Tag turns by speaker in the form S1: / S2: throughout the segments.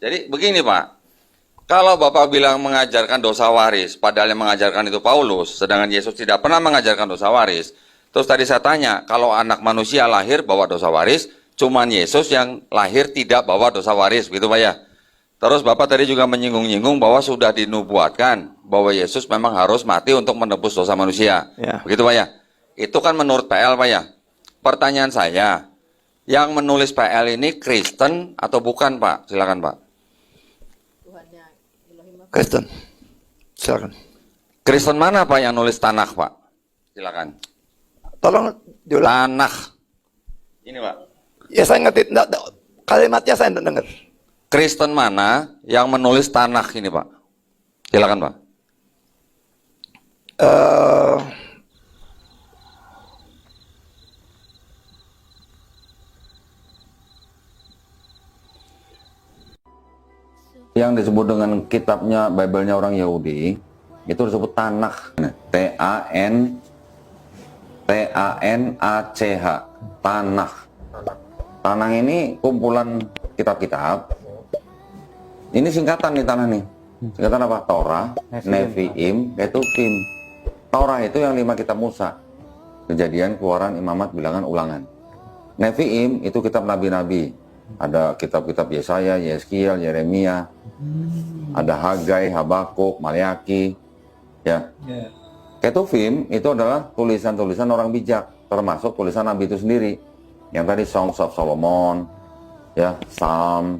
S1: Jadi begini Pak, kalau Bapak bilang mengajarkan dosa waris, padahal yang mengajarkan itu Paulus, sedangkan Yesus tidak pernah mengajarkan dosa waris. Terus tadi saya tanya, kalau anak manusia lahir bawa dosa waris, cuman Yesus yang lahir tidak bawa dosa waris, gitu Pak ya. Terus Bapak tadi juga menyinggung-nyinggung bahwa sudah dinubuatkan bahwa Yesus memang harus mati untuk menebus dosa manusia.
S2: Ya.
S1: Begitu Pak ya. Itu kan menurut PL Pak ya. Pertanyaan saya, yang menulis PL ini Kristen atau bukan Pak? Silakan Pak.
S2: Kristen. Silakan.
S1: Kristen mana Pak yang nulis Tanakh Pak? Silakan.
S2: Tolong diulang.
S1: Tanakh. Ini Pak.
S2: Ya saya ngerti. Kalimatnya saya tidak dengar.
S1: Kristen mana yang menulis Tanakh ini Pak? Silakan Pak. Yang disebut dengan kitabnya, Bible-nya orang Yahudi, itu disebut Tanakh. T-A-N-A-C-H. Tanakh. Tanakh ini kumpulan kitab-kitab. Ini singkatan nih Tanakh nih. Singkatan apa? Torah, Nevi'im, Ketuvim. Torah itu yang 5 kitab Musa. Kejadian, Keluaran, Imamat, Bilangan, Ulangan. Nevi'im itu kitab nabi-nabi. Ada kitab-kitab Yesaya, Yeskiel, Yeremia. Ada Hagai, Habakuk, Maleaki. Ya. Ketuvim itu adalah tulisan-tulisan orang bijak, termasuk tulisan nabi itu sendiri. Yang tadi Songs of Solomon, ya, Psalm,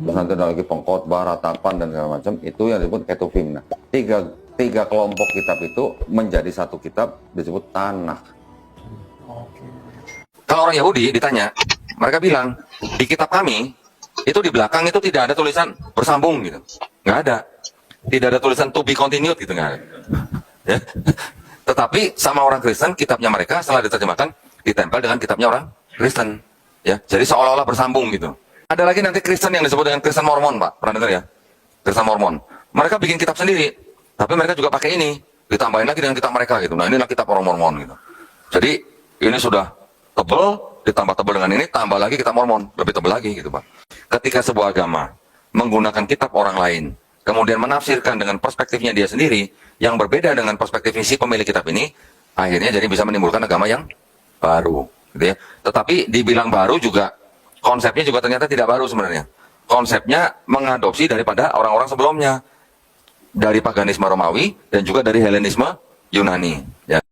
S1: terus nanti ada lagi Pengkhotbah, Ratapan dan segala macam, itu yang disebut Ketuvim. Nah, tiga kelompok kitab itu menjadi satu kitab disebut Tanakh. Kalau orang Yahudi ditanya, mereka bilang di kitab kami itu di belakang itu tidak ada tulisan bersambung gitu, nggak ada, tidak ada tulisan to be continued gitu, nggak ada. Ya. Tetapi sama orang Kristen kitabnya mereka setelah diterjemahkan ditempel dengan kitabnya orang Kristen, ya, jadi seolah-olah bersambung gitu. Ada lagi nanti Kristen yang disebut dengan Kristen Mormon, Pak. Pernah dengar ya? Kristen Mormon. Mereka bikin kitab sendiri, tapi mereka juga pakai ini, ditambahin lagi dengan kitab mereka gitu. Nah, inilah kitab orang Mormon gitu. Jadi ini sudah tebal, ditambah tebal dengan ini, tambah lagi kitab Mormon, lebih tebal lagi gitu, Pak. Ketika sebuah agama menggunakan kitab orang lain, kemudian menafsirkan dengan perspektifnya dia sendiri, yang berbeda dengan perspektif si pemilik kitab ini, akhirnya jadi bisa menimbulkan agama yang baru, gitu ya. Tetapi dibilang baru juga, konsepnya juga ternyata tidak baru sebenarnya. Konsepnya mengadopsi daripada orang-orang sebelumnya. Dari paganisme Romawi dan juga dari Helenisme Yunani. Ya.